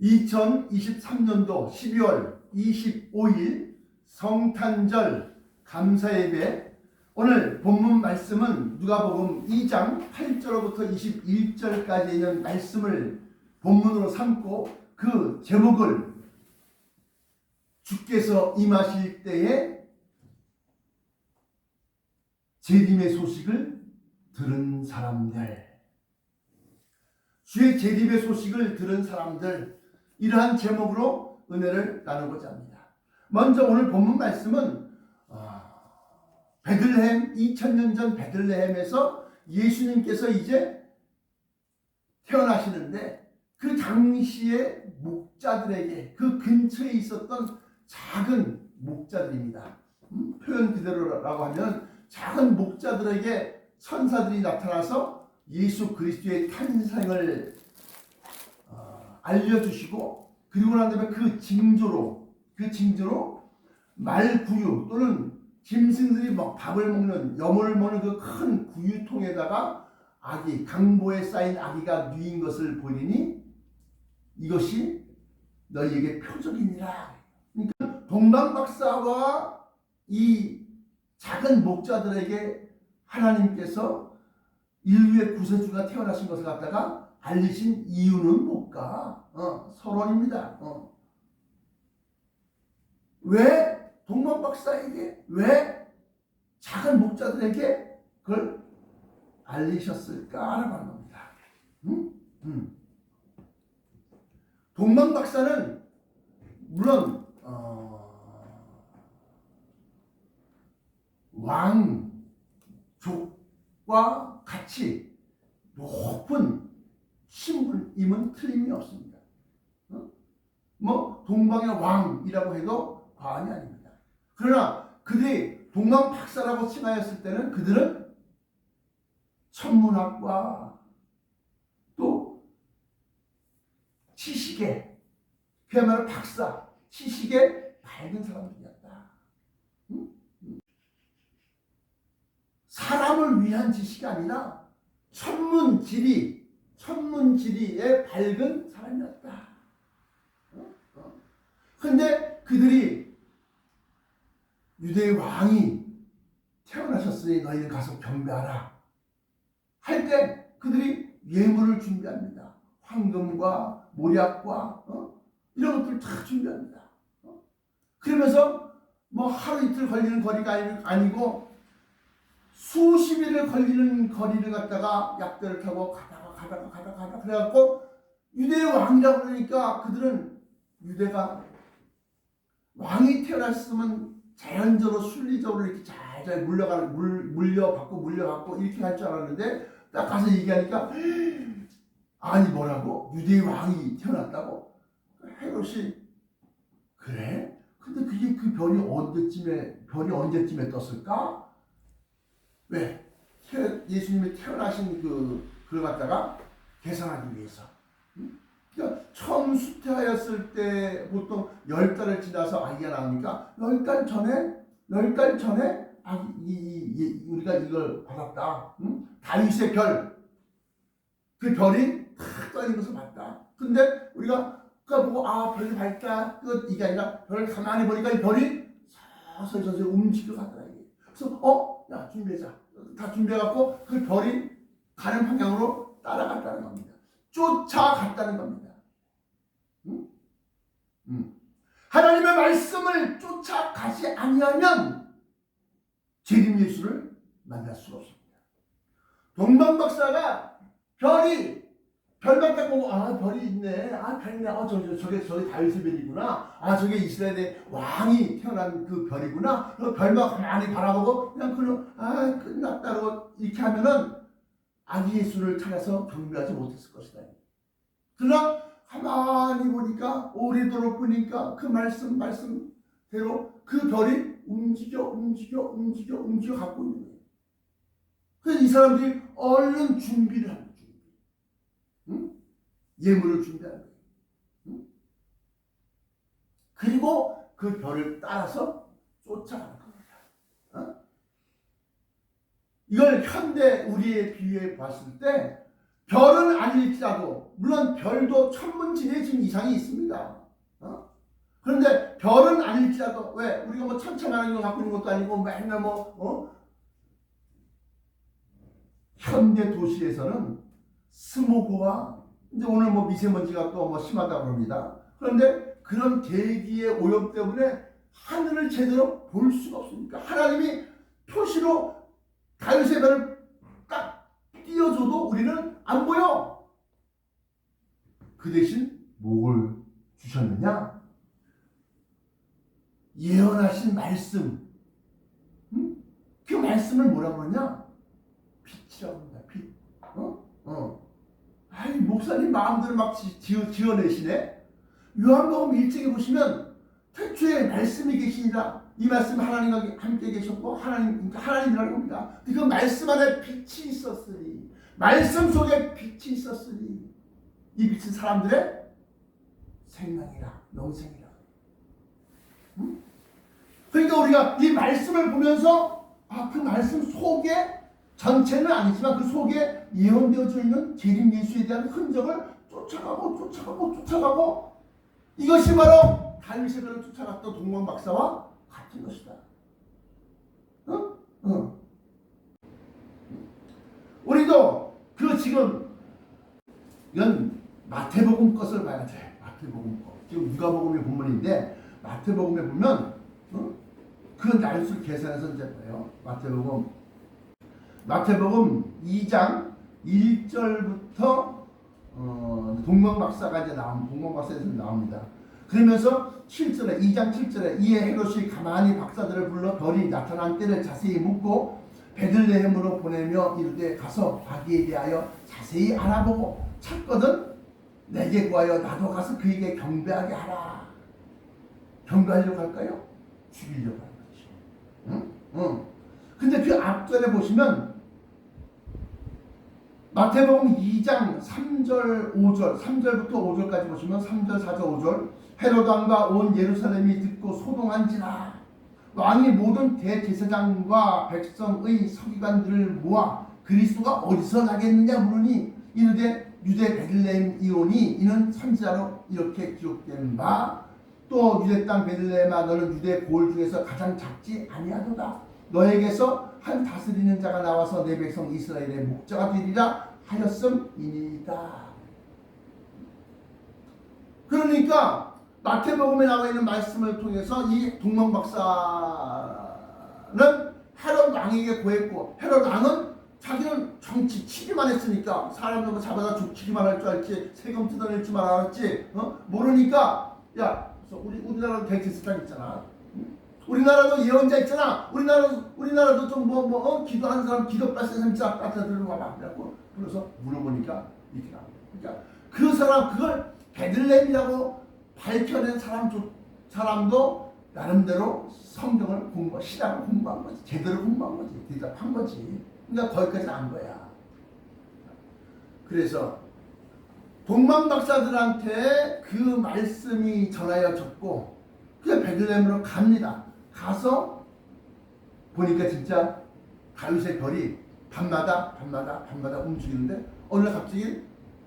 2023년도 12월 25일 성탄절 감사예배, 오늘 본문 말씀은 누가복음 2장 8절부터 21절까지 있는 말씀을 본문으로 삼고 그 제목을 주께서 임하실 때에 재림의 소식을 들은 사람들, 주의 재림의 소식을 들은 사람들, 이러한 제목으로 은혜를 나누고자 합니다. 먼저 오늘 본문 말씀은 베들레헴, 2000년 전 베들레헴에서 예수님께서 이제 태어나시는데, 그 당시에 목자들에게, 그 근처에 있었던 작은 목자들입니다. 표현 그대로라고 하면 작은 목자들에게 천사들이 나타나서 예수 그리스도의 탄생을 알려주시고, 그리고 난 다음에 그 징조로 말구유 또는 짐승들이 막 밥을 먹는, 여물을 먹는 그 큰 구유통에다가 아기, 강보에 쌓인 아기가 누인 것을 보리니 이것이 너희에게 표적이니라. 그러니까 동방박사와 이 작은 목자들에게 하나님께서 인류의 구세주가 태어나신 것을 갖다가 알리신 이유는 뭘까? 서론입니다. 왜 동방박사에게, 왜 작은 목자들에게 그걸 알리셨을까라고 하는 겁니다. 동방박사는 물론 왕족과 같이 높은 신분임은 틀림이 없습니다. 뭐 동방의 왕이라고 해도 과언이 아닙니다. 그러나 그들이 동방박사라고 칭하였을 때는 그들은 천문학과 또 지식의, 그야말로 박사, 지식의 밝은 사람들이었다. 사람을 위한 지식이 아니라 천문지리의 밝은 사람이었다. 그런데 그들이 유대의 왕이 태어나셨으니 너희는 가서 경배하라 할 때 그들이 예물을 준비합니다. 황금과 모략과 이런 것들을 다 준비합니다. 그러면서 뭐 하루 이틀 걸리는 거리가 아니고 수십 일을 걸리는 거리를 갖다가 약대를 타고 가다가 그래갖고 유대의 왕이라고 그러니까 그들은 유대가 왕이 태어났으면 자연적으로 순리적으로 이렇게 잘 물려받고 이렇게 할 줄 알았는데, 딱 가서 얘기하니까 아니 뭐라고? 유대의 왕이 태어났다고? 헤롯이 그래? 근데 그게 그 별이 언제쯤에 떴을까? 왜? 예수님이 태어나신 그걸 갖다가 계산하기 위해서. 그러니까 처음 수태하였을 때 보통 10달을 지나서 아기가 나오니까 10달 전에 우리가 이걸 받았다. 다윗의 별, 그 별이 탁 떠있는 것을 봤다. 근데 우리가 그거 보고 별이 밝다, 이게 아니라 별을 가만히 보니까 이 별이 서서히 움직여 가더라. 그래서 야, 준비하자. 다 준비해갖고 그 별이 가는 방향으로 따라갔다는 겁니다. 쫓아갔다는 겁니다. 하나님의 말씀을 쫓아가지 아니하면 재림 예수를 만날 수가 없습니다. 동방박사가 별만 딱 보고 별이 있네, 별이네, 저게 다윗의 별이구나, 저게 이스라엘의 왕이 태어난 그 별이구나, 별만 가만히 바라보고 그냥 끝났다고 이렇게 하면은 아기 예수를 찾아서 경배하지 못했을 것이다. 그러나 가만히 보니까, 오래도록 보니까 그 말씀대로 그 별이 움직여 갖고 있는 거예요. 그래서 이 사람들이 얼른 준비를 합니다. 예물을 준비하는 거예요. 그리고 그 별을 따라서 쫓아가는 겁니다. 이걸 현대 우리의 비유에 봤을 때 별은 아닐지라도 물론 별도 천문지대에 지금 이상이 있습니다. 그런데 별은 아닐지라도 왜 우리가 뭐 천천만한 걸 갖고 있는 것도 아니고 맨날 현대 도시에서는 스모그와 이제 오늘 미세먼지가 또 심하다고 합니다. 그런데 그런 대기의 오염 때문에 하늘을 제대로 볼 수가 없으니까 하나님이 표시로 다윗의 별을 딱 띄워줘도 우리는 안 보여. 그 대신 뭘 주셨느냐? 예언하신 말씀. 그 말씀을 뭐라고 그러냐? 빛이라고 합니다. 빛. 아이, 목사님 마음대로 막 지어내시네. 요한복음 1장에 보시면 태초에 말씀이 계시니라. 이 말씀 하나님과 함께 계셨고 하나님이라는 겁니다. 그 말씀 안에 빛이 있었으니, 말씀 속에 빛이 있었으니 이 빛은 사람들의 생명이라, 영생이라. 그러니까 우리가 이 말씀을 보면서 그 말씀 속에 전체는 아니지만 그 속에 예언되어져 있는 재림 예수에 대한 흔적을 쫓아가고 이것이 바로 다윗의 별을 쫓아갔던 동방 박사와 같은 것이다. 우리도 지금 이건 마태복음 것을 봐야 돼. 마태복음 것. 지금 누가복음의 본문인데 마태복음에 보면 그 날수 계산해서 이제 봐요. 마태복음 2장 1절부터 동방박사가 이제 동방박사에서 나옵니다. 그러면서 7절에 2장 7절에 이에 헤롯이 가만히 박사들을 불러 별이 나타난 때를 자세히 묻고 베들레헴으로 보내며 이르되 가서 아기에 대하여 자세히 알아보고 찾거든 내게 구하여 나도 가서 그에게 경배하게 하라. 경배하려고 할까요? 죽이려고 할 거지. 근데 그 앞절에 보시면 마태복음 2장 3절 5절 3절부터 5절까지 보시면 3절 4절 5절 헤롯 왕과 온 예루살렘이 듣고 소동한지라 왕이 모든 대제사장과 백성의 서기관들을 모아 그리스도가 어디서 나겠느냐 물으니 이르되 유대 베들레헴 이오니 이는 선지자로 이렇게 기록된 바 또 유대 땅 베들레헴아 너는 유대 고을 중에서 가장 작지 아니하도다 너에게서 한 다스리는 자가 나와서 내 백성 이스라엘의 목자가 되리라 하였음이니이다. 그러니까 마태복음에 나와 있는 말씀을 통해서 이 동방박사는 헤롯 왕에게 구했고 헤롯 왕은 자기는 정치 치기만 했으니까 사람들 잡아다 죽이기만 할 줄 알지 세금 뜯어낼 줄만 알았지 모르니까 야 우리나라도 대제사장 있잖아. 우리나라도 예언자 있잖아. 우리나라도 좀 기도하는 사람 기도 빠진 사람 있잖아. 빠져들고 와봐. 그래서 물어보니까 이렇게 나와. 그러니까 그 사람 그걸 베들레헴이라고 밝혀낸 사람도 나름대로 성경을 신학을 공부한 거지. 제대로 공부한 거지. 대답한 거지. 그러니까 거기까지 안 거야. 그래서 동방박사들한테 그 말씀이 전하여졌고 그 베들레헴으로 갑니다. 가서 보니까 진짜 다윗의 별이 밤마다 움직이는데 어느 날 갑자기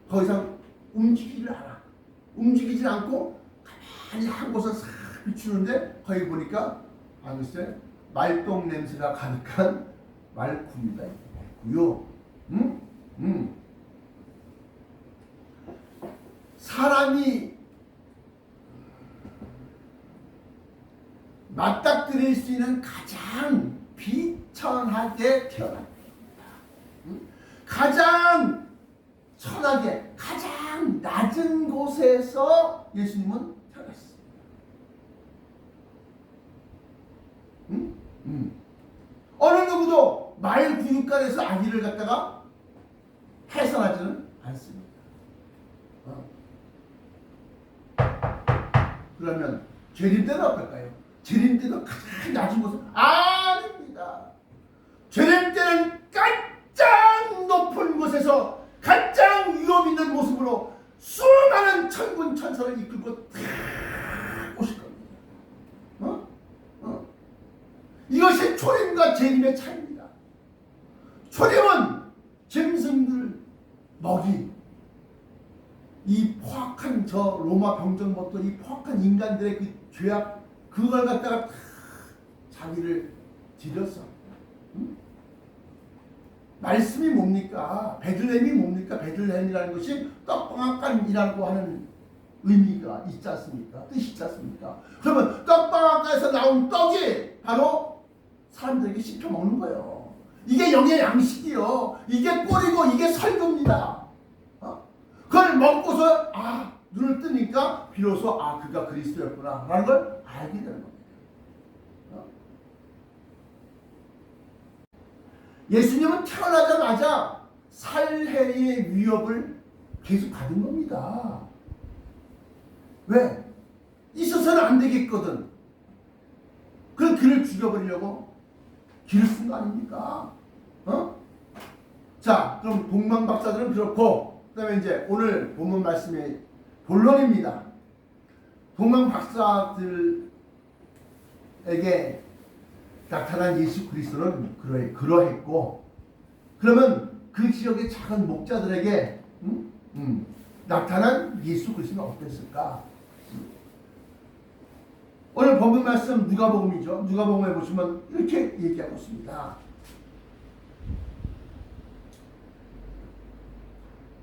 더 이상 움직이질 않고 가만히 한 곳을 싹 비추는데 거기 보니까 글쎄 말똥 냄새가 가득한 말구유가 있고요. 사람이 맞닥뜨릴 수 있는 가장 비천하게 태어났습니다. 가장 천하게 가장 낮은 곳에서 예수님은 태어났습니다. 어느 누구도 말 구육간에서 아기를 갖다가 해산하지는 않습니다. 그러면 재림때는 어떨까요? 재림때는 가장 낮은 곳은 아닙니다. 재림때는 가장 높은 곳에서 가장 위험 있는 모습으로 수많은 천군 천사를 이끌고 탁 오실 겁니다. 이것이 초림과 재림의 차이입니다. 초림은 짐승들 먹이, 이 포악한 저 로마 병정부터 이 포악한 인간들의 그 죄악, 그걸 갖다가 다 자기를 드렸어. 응? 말씀이 뭡니까? 베들레헴이 뭡니까? 베들레헴이라는 것이 떡방앗간이라고 하는 의미가 있지 않습니까? 뜻이 있지 않습니까? 그러면 떡방앗간에서 나온 떡이 바로 사람들에게 씹혀 먹는 거예요. 이게 영의 양식이요. 이게 꼴이고 이게 설교입니다. 그걸 먹고서 눈을 뜨니까 비로소 그가 그리스도였구나 라는 걸 알게 되는 겁니다. 예수님은 태어나자마자 살해의 위협을 계속 받은 겁니다. 왜? 있어서는 안 되겠거든. 그럼 그를 죽여버리려고 길을 쓴 거 아닙니까? 자, 그럼 동방박사들은 그렇고, 그 다음에 이제 오늘 본문 말씀의 본론입니다. 동방박사들에게 나타난 예수 그리스도는 그러했고, 그러면 그 지역의 작은 목자들에게 나타난 예수 그리스도는 어땠을까? 오늘 본문 말씀 누가복음이죠. 누가복음에 보시면 이렇게 얘기하고 있습니다.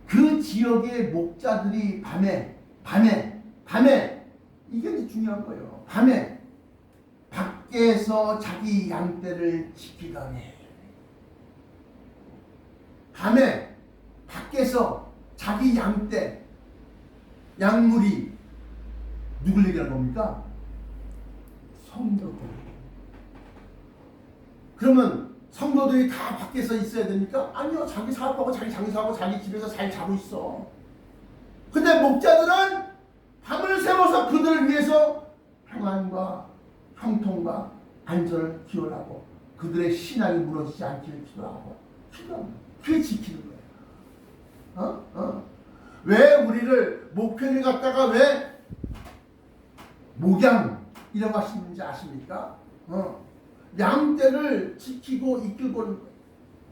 그 지역의 목자들이 밤에 이게 이제 중요한 거예요. 밤에 밖에서 자기 양떼를 지키다니. 밤에 밖에서 자기 양떼, 양물이 누굴 얘기하는 겁니까? 성도들. 그러면 성도들이 다 밖에서 있어야 됩니까? 아니요. 자기 사업하고 자기 장사하고 자기 집에서 잘 자고 있어. 근데 목자들은 밤을 새워서 그들을 위해서 평안과 형통과 안전을 기원하고 그들의 신앙이 무너지지 않기를 기도하고 그게 지키는 거예요. 왜 우리를 목표를 갖다가 왜 목양이라고 하시는지 아십니까? 양떼를 지키고 이끌고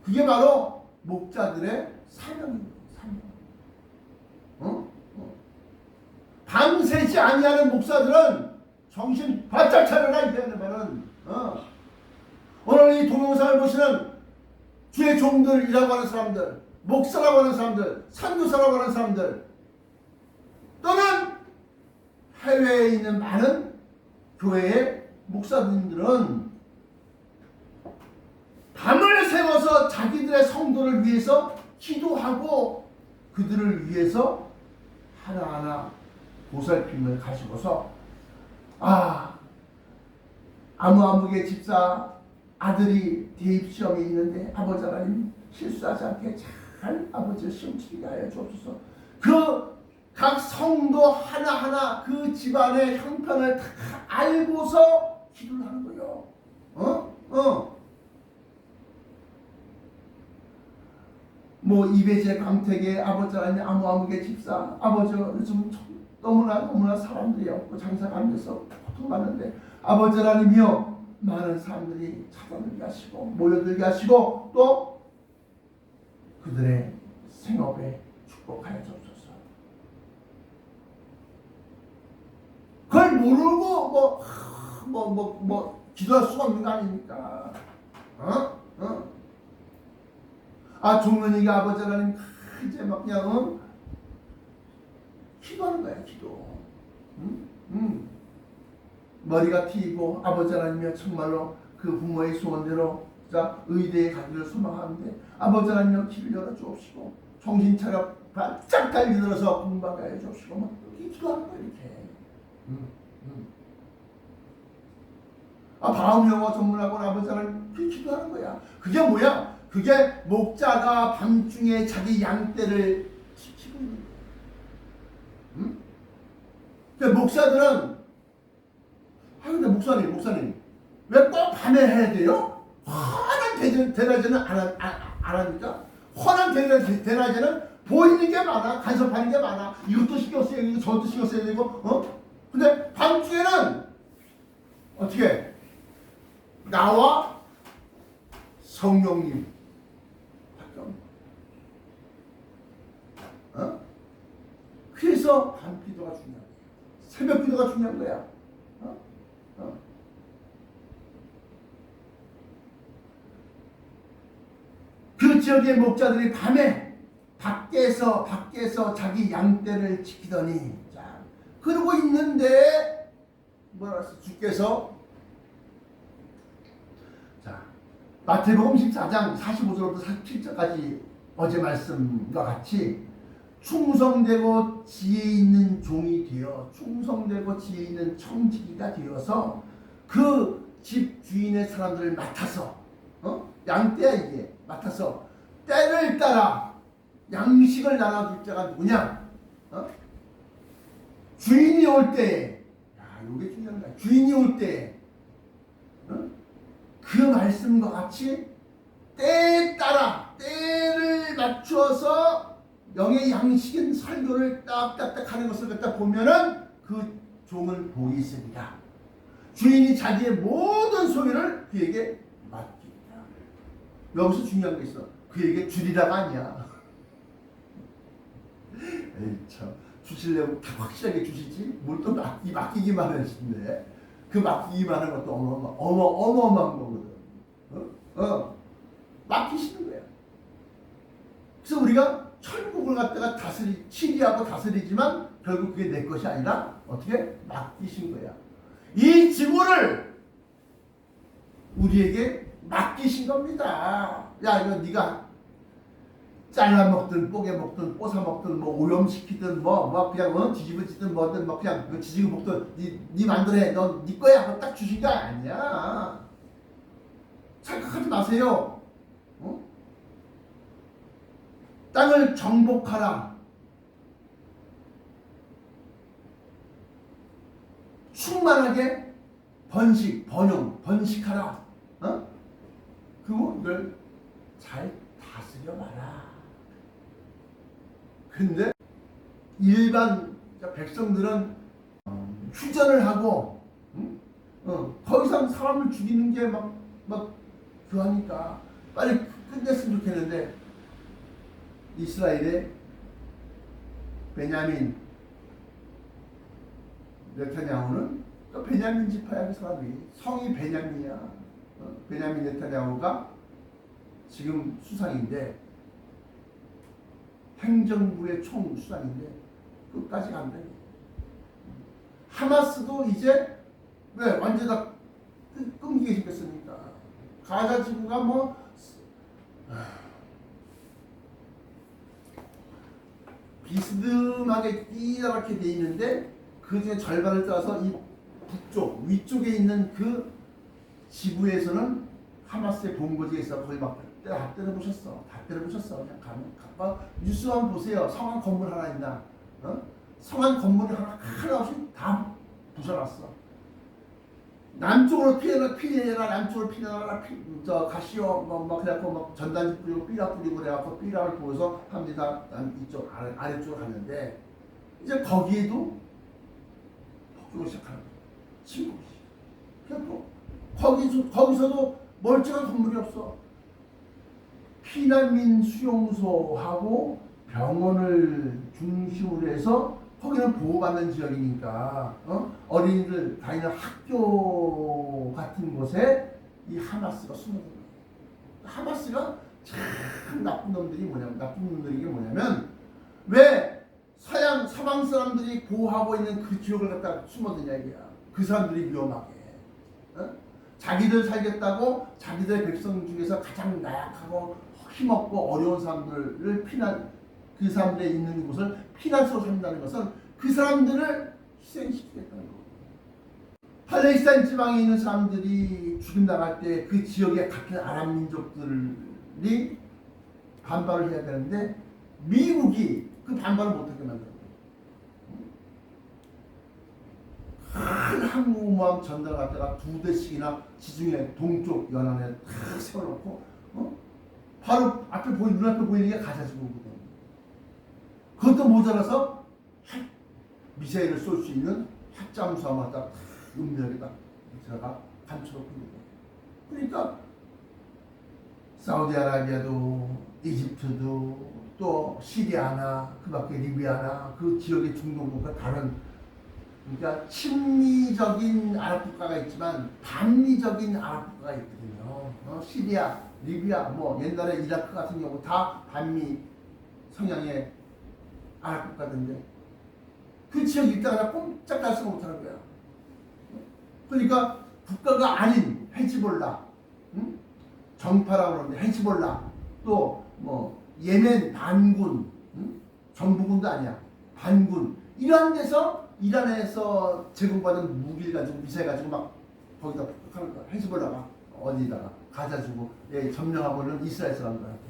그게 바로 목자들의 사명입니다. 밤새지 아니하는 목사들은 정신 바짝 차려라 이 말은 오늘 이 동영상을 보시는 주의 종들이라고 하는 사람들, 목사라고 하는 사람들, 선교사라고 하는 사람들 또는 해외에 있는 많은 교회의 목사님들은 밤을 새워서 자기들의 성도를 위해서 기도하고 그들을 위해서 하나하나 보살핌을 가지고서 아무개 집사 아들이 대입시험에 있는데 아버지 하나님 실수하지 않게 잘 아버지 시험 치게 하여 주옵소서. 그 각 성도 하나하나 그 집안의 형편을 다 알고서 기도를 하는 거예요. 뭐 이배재 강택의 아버지 하나님 아무개 집사 아버지 요즘 너무나 사람들이 없고 장사가 안 돼서 고통받는데 아버지 하나님이여 많은 사람들이 찾아들게 하시고 모여들게 하시고 또 그들의 생업에 축복하여 주옵소서. 그걸 모르고 기도할 수가 없는 거 아닙니까? 종근이가 아버지 하나님 이제 막 그냥 기도하는 거야 기도. 머리가 튀고 아버지 하나님이여 정말로 그 부모의 소원대로 의대에 가기를 소망하는데 아버지 하나님이여 길을 열어 주옵시고 정신 차려 바짝 달려들어서 공부하게 해 주옵시고 막 이렇게 기도하는 거야 이렇게. 바움 영어 전문학원 아버지 하나님 그렇게 기도하는 거야. 그게 뭐야? 그게 목자가 밤중에 자기 양떼를 지키고 있는 거야. 그러니까 목사들은 근데 목사님 왜 꼭 밤에 해야 돼요? 환한 대낮에는 안 하니까? 환한 대낮에는 보이는 게 많아. 간섭하는 게 많아. 이것도 신경 써야 되고 저것도 신경 써야 되고 근데 밤중에는 어떻게 나와 성령님 그래서 밤기도가 중요한 거야. 새벽기도가 중요한 거야. 어? 어. 그 지역의 목자들이 밤에 밖에서 자기 양떼를 지키더니, 자, 그러고 있는데 뭐라 했어? 주께서, 자, 마태복음 14장 45절부터 47절까지 어제 말씀과 같이 충성되고 지혜 있는 종이 되어, 충성되고 지혜 있는 청지기가 되어서 그 집 주인의 사람들을 맡아서, 양떼야 이게, 맡아서 때를 따라 양식을 나눠줄 자가 누구냐? 주인이 올 때에, 야, 이게 중요한 거야. 주인이 올 때에, 그 말씀과 같이 때에 따라 때를 맞추어서 영의 양식인 설교를 딱딱딱 하는 것을 갖다 보면은 그 종은 복이 있습니다. 주인이 자기의 모든 소유를 그에게 맡긴다. 여기서 중요한 게 있어. 그에게 주리라가 아니야. 에이 참, 주시려면 다 확실하게 주시지 뭘 또 맡기기만 하시는데, 그 맡기기만 하는 것도 어마어마한 거거든. 맡기시는 거야. 그래서 우리가 천국을 갖다가 치리하고 다스리지만 결국 그게 내 것이 아니라 어떻게 맡기신 거야. 이 지구를 우리에게 맡기신 겁니다. 야, 이거 네가 잘라 먹든 뽀개 먹든 뽀사 먹든 뭐 오염시키든 뭐 그냥 뒤집어지든 뭐든 뭐 그냥 지지고 먹든 네 맘대로 해. 너 네 거야. 그거 딱 주신 게 아니야. 착각하지 마세요. 땅을 정복하라. 충만하게 번식하라. 그리고 이걸 잘 다스려봐라. 근데 일반 백성들은 휴전을 하고 더 이상 사람을 죽이는 게 막 그하니까 빨리 끝냈으면 좋겠는데, 이스라엘의 베냐민 네타냐후는 또 베냐민 지파야. 그 사람이 성이 베냐민이야. 베냐민 네타냐후가 지금 수상인데, 행정부의 총 수상인데 끝까지 간다. 하마스도 이제 왜 완전 다 끊기게 생겼으니까. 가자 지구가 뭐 비스듬하게 띠렇게 돼 있는데, 그 중에 절반을 따서 이 북쪽 위쪽에 있는 그 지부에서는 하마스의 본거지가 있어. 거기 막 다 때려부셨어. 그냥 가면 뉴스 한번 보세요. 성한 건물 하나 있나? 성한 건물이 하나 없이 다 부셔놨어. 남쪽으로 피해라, 남쪽으로 피해라, 가시오, 그래갖고 막 전단지 뿌리고 삐라 뿌리고 그래갖고 삐라를 보여서 사람들이 다 이쪽 아래쪽으로 갔는데, 이제 거기에도 폭격을 시작하는 거야. 침공이. 그래갖고 거기서도 멀쩡한 건물이 없어. 피난민 수용소하고 병원을 중심으로 해서 거기는 보호받는 지역이니까 어린이들 다니는 학교 같은 곳에 이 하마스가 숨어있는 거예요. 하마스가 참 나쁜 놈들이 뭐냐면 왜 서방 사람들이 보호하고 있는 그 지역을 갖다 숨어드냐 이게야. 그 사람들이 위험하게 자기들 살겠다고 자기들 백성 중에서 가장 나약하고 힘없고 어려운 사람들을 그 사람들이 있는 곳을 피난처로 삼는다는 것은 그 사람들을 희생시키겠다는 거예요. 팔레스타인 지방에 있는 사람들이 죽임 당할 때 그 지역에 같은 아랍 민족들이 반발을 해야 되는데, 미국이 그 반발을 못하게 만든 거예요. 큰 항공모함 전달 갖다가 2대씩이나 지중해 동쪽 연안에 탁 세워놓고 바로 눈앞에 보이는 게 가자지구거든. 그것도 모자라서 미사일을 쏠 수 있는 핵잠수함을 딱 은밀하게 딱 들어가 감춰놓고 있는 거예요. 그러니까 사우디아라비아도 이집트도 또 시리아나 그밖에 리비아나 그 지역의 중동 국가 다른 그러니까 친미적인 아랍 국가가 있지만 반미적인 아랍 국가가 있거든요. 시리아, 리비아, 뭐 옛날에 이라크 같은 경우 다 반미 성향의 아랍 국가인데 그 지역에 있다가 꼼짝 달 수가 못하는 거야. 그러니까 국가가 아닌 헤즈볼라, 정파라고 그러는데 헤즈볼라, 또 뭐 예멘 반군, 정부군도 아니야. 반군 이런 데서 이란에서 제공받은 무기를 가지고 미사일 가지고 막 거기다 하는 거야. 헤즈볼라가 어디다가 가자 주고 점령하고 있는 이스라엘 사람들한테.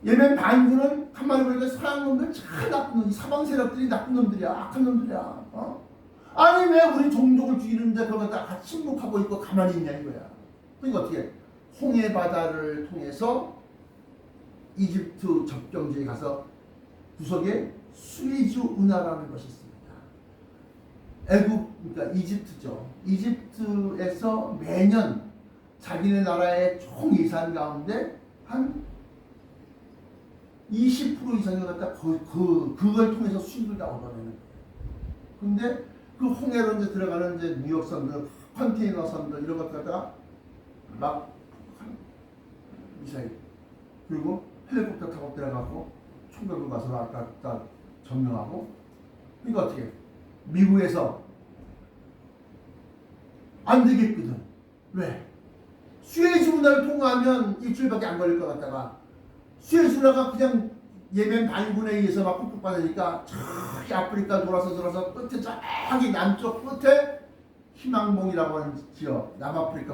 예멘 반군은 한마디 보니까 서양 놈들 참 나쁜 놈, 사방 세력들이 나쁜 놈들이야, 악한 놈들이야. 아니 왜 우리 종족을 죽이는데 그걸 다 침묵하고 있고 가만히 있냐 이거야. 그러니까 어떻게 홍해 바다를 통해서 이집트 접경지에 가서 구석에 수에즈 운하라는 것이 있습니다. 애국 그러니까 이집트죠. 이집트에서 매년 자기네 나라의 총 예산 가운데 한 20% 이상을 갖다 그걸 통해서 수입을 다 얻어내는 거예요. 근데 그 홍해로 이제 들어가는 이제 무역선들, 컨테이너선들 이런 것들 갖다가 막 미사일 그리고 헬리콥터 타고 들어가고 총격을 가서 왔다 갔다 점령하고. 그러니까 어떻게 미국에서 안 되겠거든. 왜? 수에즈 운하를 통과하면 일주일밖에 안 걸릴 것 같다가 수에즈 운하가 그냥 예멘 반군에 의해서 막 푹푹 저기 아프리카 돌아서 끝에 저기 남쪽 끝에 희망봉이라고 하는 지역, 남아프리카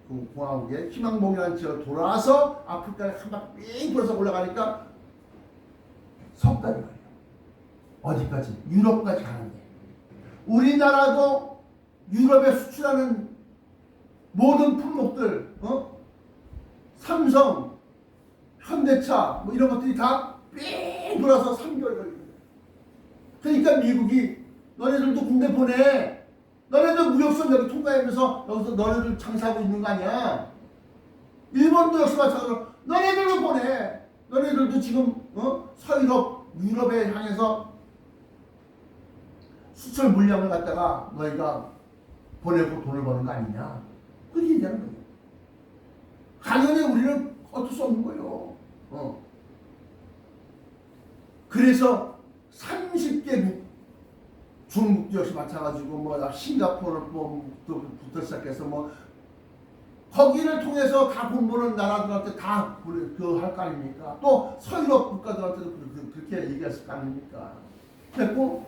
공화국의 희망봉이라는 지역 돌아서 아프리카에 한 바퀴 삥 돌아서 올라가니까 석 달이 걸려. 어디까지? 유럽까지 가는데. 우리나라도 유럽에 수출하는 모든 품목들, 삼성, 현대차 뭐 이런 것들이 다 삥 돌아서 3개월 걸립니다. 그러니까 미국이 너네들도 군대 보내. 너네들 무역선 여기 통과하면서 여기서 너네들 장사하고 있는 거 아니야. 일본도 역시 마찬가지로 너네들도 보내. 너네들도 지금 서유럽, 유럽에 향해서 수출 물량을 갖다가 너희가 보내고 돈을 버는 거 아니냐. 그렇게 얘기하는 거예요. 당연히 우리는 어쩔 수 없는 거예요. 그래서 30개국 중국도 역시 마찬가지고 뭐 싱가포르 뭐부터 시작해서 뭐 거기를 통해서 다 공부하는 나라들한테 다 그 할 거 아닙니까? 또 서유럽 국가들한테도 그렇게 얘기했을 거 아닙니까? 그랬고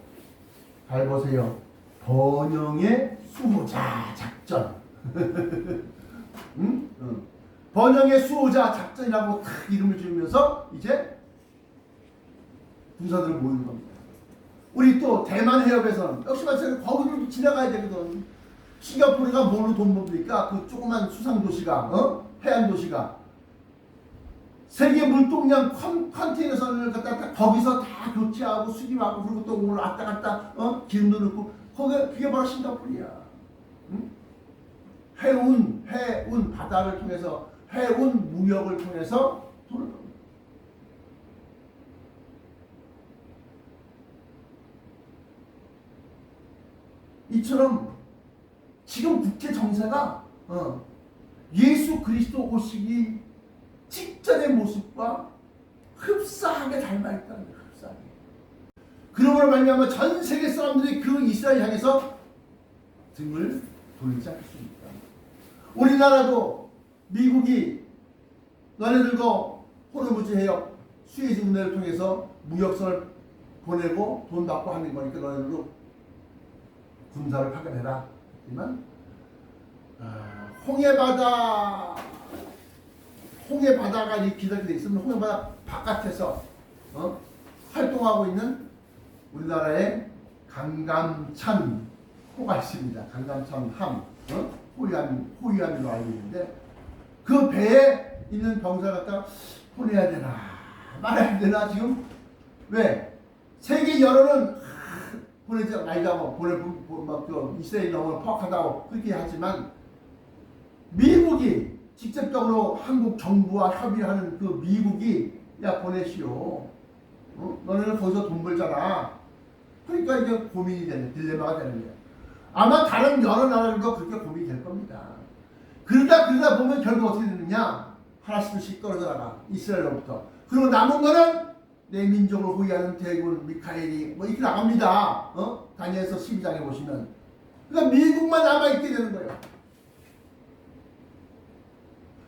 잘 보세요. 번영의 수호자 작전. 번영의 수호자 작전이라고 딱 이름을 지으면서 이제 군사들을 모이는 겁니다. 우리 또 대만 해협에서는 역시 마찬가지로 거기로 지나가야 되거든. 싱가포르가 뭘로 돈 법니까? 그 조그만 수상 도시가, 해안 도시가 세계 물동량 컨테이너선을 갖다 거기서 다 교체하고 수입하고 그리고 또 오늘 왔다 갔다 기름도 넣고 그게 바로 싱가포르야. 해운 바다를 통해서 해운 무역을 통해서 돈을 벌는. 이처럼 지금 국제 정세가 예수 그리스도 오시기 직전의 모습과 흡사하게 닮아 있다는 거예요. 흡사하게. 그러므로 말미암아 전 세계 사람들이 그 이스라엘 향해서 등을 돌리지 않겠습니까? 우리나라도 미국이 너네들도 호르무즈 해협 수에즈 운하를 통해서 무역선을 보내고 돈 받고 하는 거니까 너네들도 군사를 파견해라. 하지만 홍해바다가 이 기다리고 있으면 홍해바다 바깥에서 활동하고 있는 우리나라의 강감찬 호가 있습니다. 강감찬 함, 호위함으로 알고 있는데 그 배에 있는 병사를 갖다 보내야 되나 말아야 되나 지금 왜 세계 여론은 보내지 말자고 이스라엘 너무 퍽하다고 그렇게 하지만 미국이 직접적으로 한국 정부와 협의하는 그 미국이 야 보내시오. 너네는 거기서 돈 벌잖아. 그러니까 이게 고민이 되는 딜레마가 되는 거예요. 아마 다른 여러 나라들도 그렇게 고민이 될 겁니다. 그러다 보면 결국 어떻게 되느냐? 하나씩 떨어져 나가. 이스라엘로부터. 그리고 남은 거는 내 민족을 호위하는 대군 미카엘이 뭐 이렇게 나갑니다. 다니엘서 12장에 보시면. 그러니까 미국만 남아있게 되는 거예요.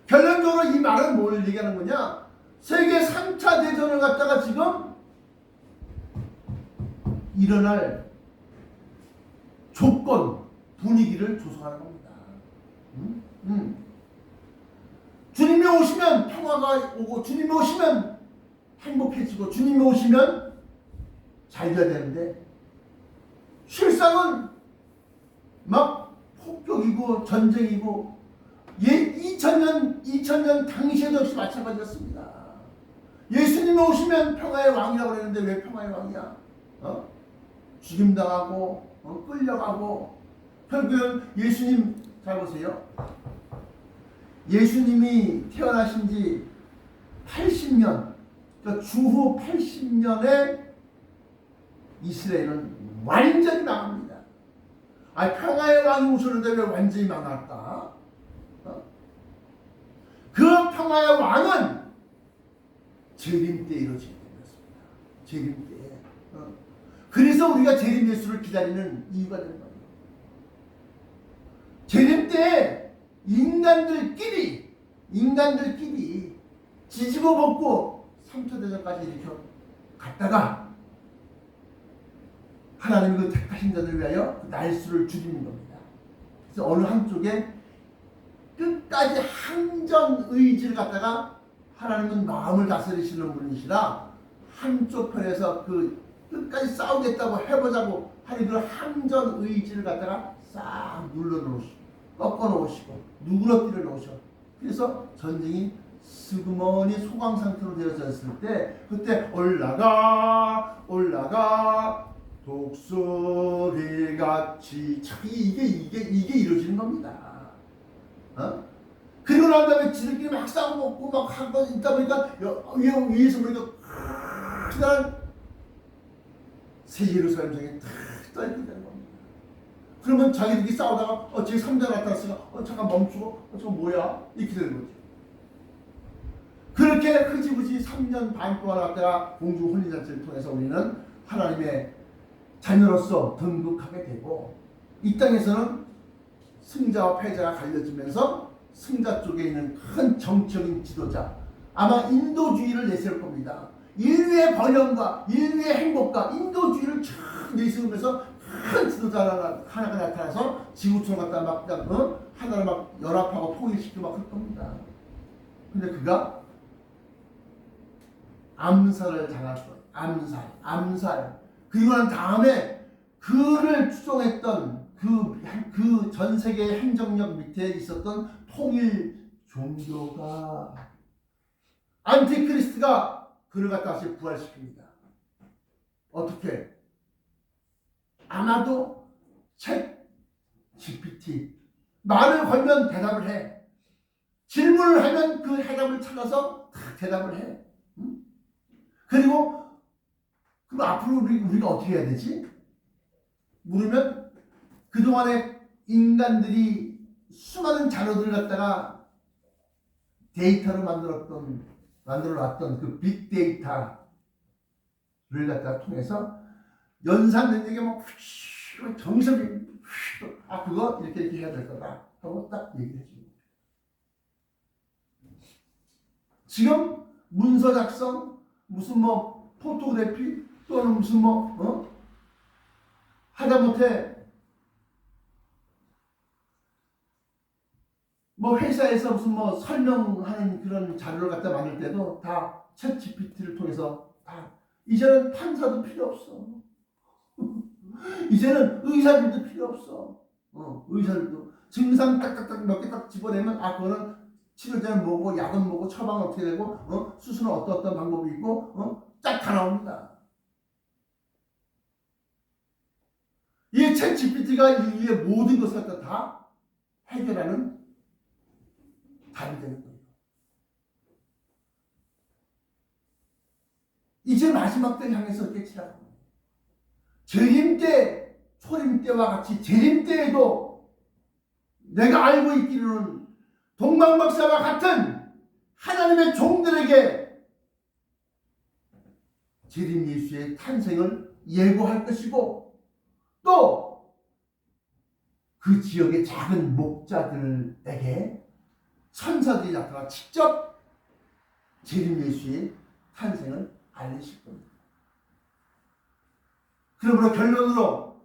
결론적으로 이 말은 뭘 얘기하는 거냐? 세계 3차 대전을 갖다가 지금 일어날 조건, 분위기를 조성하는 겁니다. 주님이 오시면 평화가 오고, 주님이 오시면 행복해지고, 주님이 오시면 잘 돼야 되는데, 실상은 막 폭격이고 전쟁이고, 2000년 당시에도 역시 마찬가지였습니다. 예수님이 오시면 평화의 왕이라고 그랬는데 왜 평화의 왕이야? 죽임당하고 끌려가고. 결국은 예수님 잘 보세요. 예수님이 태어나신 지 80년, 그러니까 주후 80년에 이스라엘은 완전히 망합니다. 평화의 왕이 오셨는데 왜 완전히 망할까? 그 평화의 왕은 재림 때 이루어지게 되었습니다. 재림 때. 그래서 우리가 재림 예수를 기다리는 이유가 되는 거예요. 재림 때 인간들끼리 지지고 볶고 3차 대전까지 이렇게 갔다가 하나님이 그 택하신 자들을 위하여 그 날수를 줄이는 겁니다. 그래서 어느 한쪽에 끝까지 항전 의지를 갖다가, 하나님은 마음을 다스리시는 분이시라 한쪽 편에서 그 끝까지 싸우겠다고 해보자고 하는 그런 항전 의지를 갖다가 싹 눌러놓으시고 꺾어놓으시고 누그러뜨려 놓으셔. 그래서 전쟁이 스그머니 소강 상태로 되어졌을 때, 그때 올라가 독수리같이 이게 이루어지는 겁니다. 그리고 난 다음에 지들끼리 막 싸우고 먹고 막 한 번 있다 보니까 위에서 보니까 크다란 새 예루살렘성이 탁 떠있게 되는 겁니다. 그러면 자기들끼리 싸우다가 제 3자 나타났으니까 잠깐 멈추고 저거 뭐야? 이렇게 되는 거죠. 그렇게 흐지부지 3년 반 동안 갖다가 공중 혼인잔치를 통해서 우리는 하나님의 자녀로서 등극하게 되고, 이 땅에서는 승자와 패자가 갈려지면서 승자 쪽에 있는 큰 정치적인 지도자, 아마 인도주의를 내세울 겁니다. 인류의 번영과 인류의 행복과 인도주의를 쫙 내세우면서 큰 지도자 하나가 나타나서 지구촌을 갖다 막 하나를 막 연합하고 통일시키고 막 그럴 겁니다. 근데 그가 암살을 당했어요. 암살. 그리고 난 다음에 그를 추종했던 그 전 세계 행정력 밑에 있었던 통일 종교가, 안티크리스트가 그를 갖다 다시 부활시킵니다. 어떻게? 아마도 챗 GPT 말을 걸면 대답을 해. 질문을 하면 그 해답을 찾아서 대답을 해. 그리고 그럼 앞으로 우리가 어떻게 해야 되지? 물으면 그동안에 인간들이 수많은 자료들을 갖다가 데이터로 만들어놨던 그 빅데이터를 갖다가 통해서 연산된 게 막 정석이 그거 이렇게 해야 될 거다 하고 딱 얘기해 줍니다. 지금 문서 작성, 무슨 포토그래피 또는 무슨 하다못해 회사에서 무슨 설명하는 그런 자료를 갖다 만들 때도 다 챗 GPT를 통해서 다. 이제는 판사도 필요 없어. 이제는 의사들도 필요 없어. 의사들도 증상 딱딱딱 몇 개 딱 집어내면 그거는 치료제는 뭐고 약은 뭐고 처방은 어떻게 되고 수술은 어떤 방법이 있고 딱 다 나옵니다. 이 챗 GPT가 인류의 모든 것을 다 해결하는 답이 되는 거예요. 이제 마지막 때를 향해서 깨치라고. 재림 때, 초림 때와 같이 재림 때에도 내가 알고 있기로는 동방박사와 같은 하나님의 종들에게 재림 예수의 탄생을 예고할 것이고, 또 그 지역의 작은 목자들에게 천사들이 나타나 직접 재림 예수의 탄생을 알리실 겁니다. 그러므로 결론으로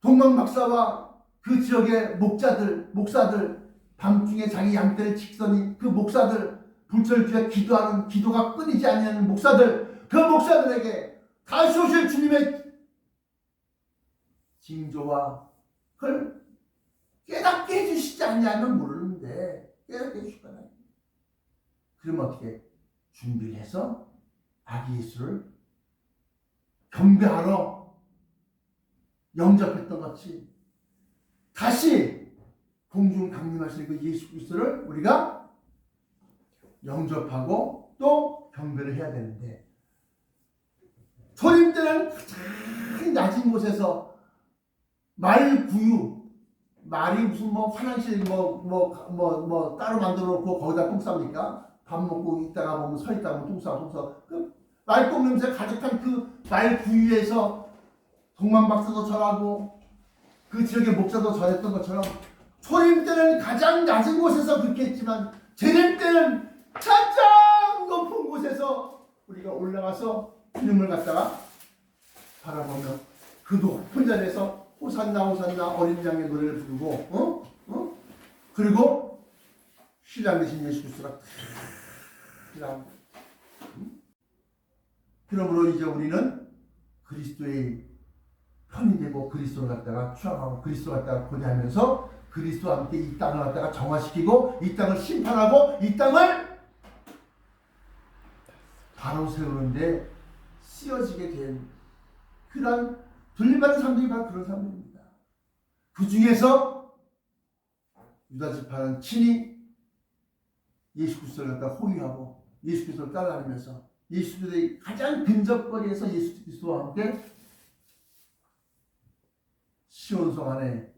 동방박사와 그 지역의 목사들, 밤중에 자기 양떼를 직선히 그 목사들, 불철주에 기도하는 기도가 끊이지 않는 목사들, 그 목사들에게 다시 오실 주님의 징조와 그걸 깨닫게 해주시지 않냐면 모르는데 깨닫게 해주실 거예요. 그러면 어떻게 준비를 해서 아기 예수를 경배하러 영접했던 것이 다시 공중 강림하시는 그 예수 그리스도를 우리가 영접하고 또 경배를 해야 되는데, 초림 때는 가장 낮은 곳에서 말이 무슨 화장실 따로 만들어 놓고 거기다 똥 쌉니까? 밥 먹고 있다가 보면 서 있다가 보면 똥 싸. 그 말똥 냄새 가득한 그 말구유에서 동방박사도 절하고 그 지역의 목사도 절했던 것처럼 초림 때는 가장 낮은 곳에서 그렇게 했지만 재림 때는 가장 높은 곳에서 우리가 올라가서 주님을 갖다가 바라보며 그 높은 자리에서 호산나 호산나 어린 양의 노래를 부르고 그리고 신랑 되신 예수 그리스도가 그러므로 이제 우리는 그리스도의 편이 되고 그리스도를 갖다가 추앙하고 그리스도를 갖다가 고대하면서 그리스도와 함께 이 땅을 갖다가 정화시키고 이 땅을 심판하고 이 땅을 바로 세우는데 쓰여지게 된 그런 돌림받은 사람들이 바로 그런 사람들입니다. 그 중에서 유다 지파는 친히 예수 그리스도를 갖다 호위하고 예수 그리스도를 따라다니면서 예수 그리스도의 가장 근접거리에서 예수 그리스도와 함께 시온성 안에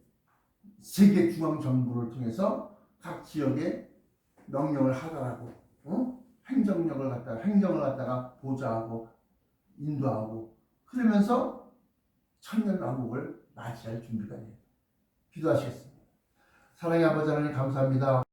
세계 중앙 정부를 통해서 각 지역에 명령을 하달하고 행정을 갖다가 보좌하고 인도하고 그러면서 천년 왕국을 맞이할 준비가 돼요. 기도하시겠습니다. 사랑의 아버지 하나님 감사합니다.